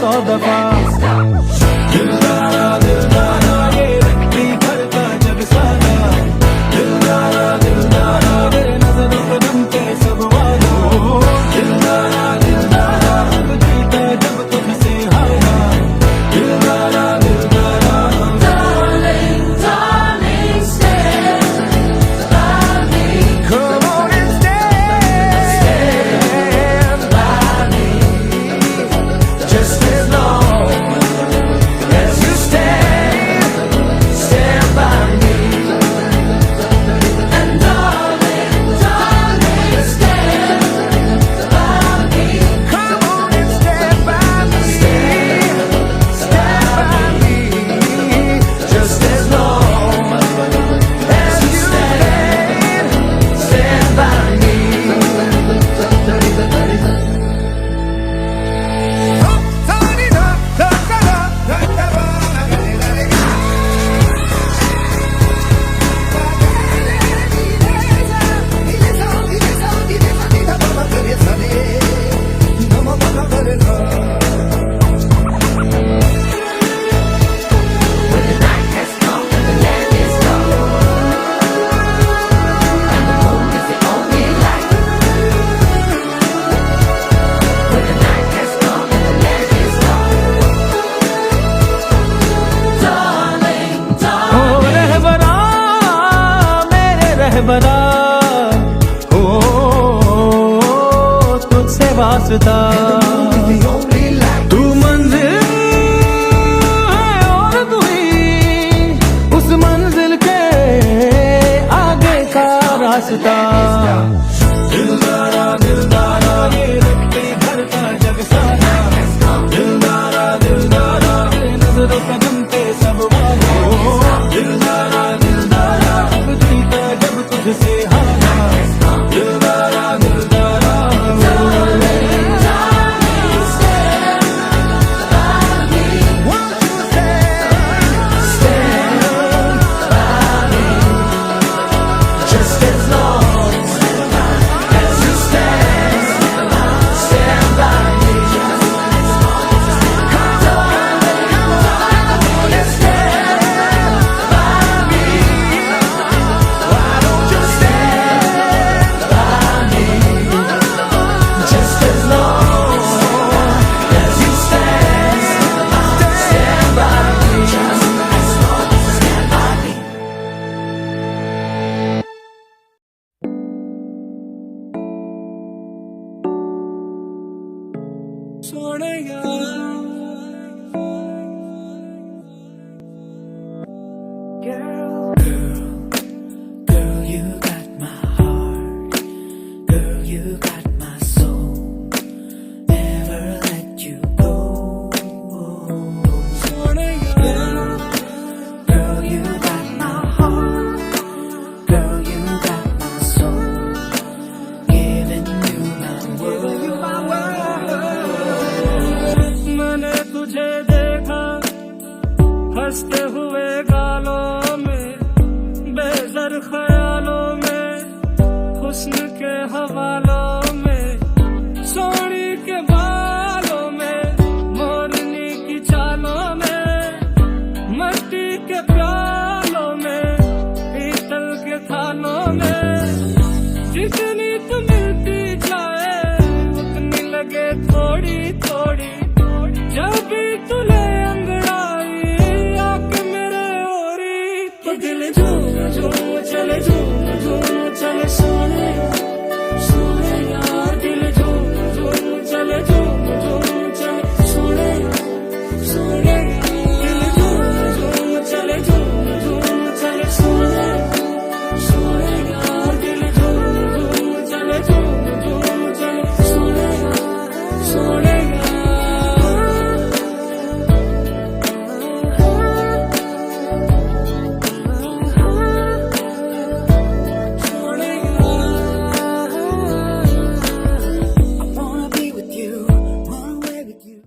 100 दफा। दिलदारा दिलदारा ये रखती घर का जग सारा, दिलदारा दिलदारा मेरे नजरों पे जमते सब वादा। दिलदारा दिलदारा अब जीता जब तुझसे हारा, दिलदारा दिलदारा। Darling, darling, stand by me. Come on and stand by me, just as long as you stand by me. And darling, darling, stand by me. Come on and stand by me, stand by me, just as long as you stand by me. When the night has come and the land is dark, and the moon is the only light. When the night has come and the land is dark, darling, O darling. Rahbara मेरे रहबरा, ओ तुझसे वास्ता। तू मंजिल है और तू ही उस मंजिल के आगे का रास्ता। दिलदारा दिलदारा ये रखती घर का जग सारा, दिलदारा दिलदारा मेरे नजरों पे जमते सब वादा। दिलदारा दिलदारा अब जीता जब तुझसे हारा, दिलदारा दिलदारा। Just as long as you stand by me. Come on and stand by me. Why don't you stand by me? Just as long as you stand by me. Just as long as you stand by me. Girl, you got my heart. Girl, you got my soul. Never let you go. Girl, you got my heart. Girl, you got my soul. Giving you my world. मैंने तुझे देखा हंसते हुए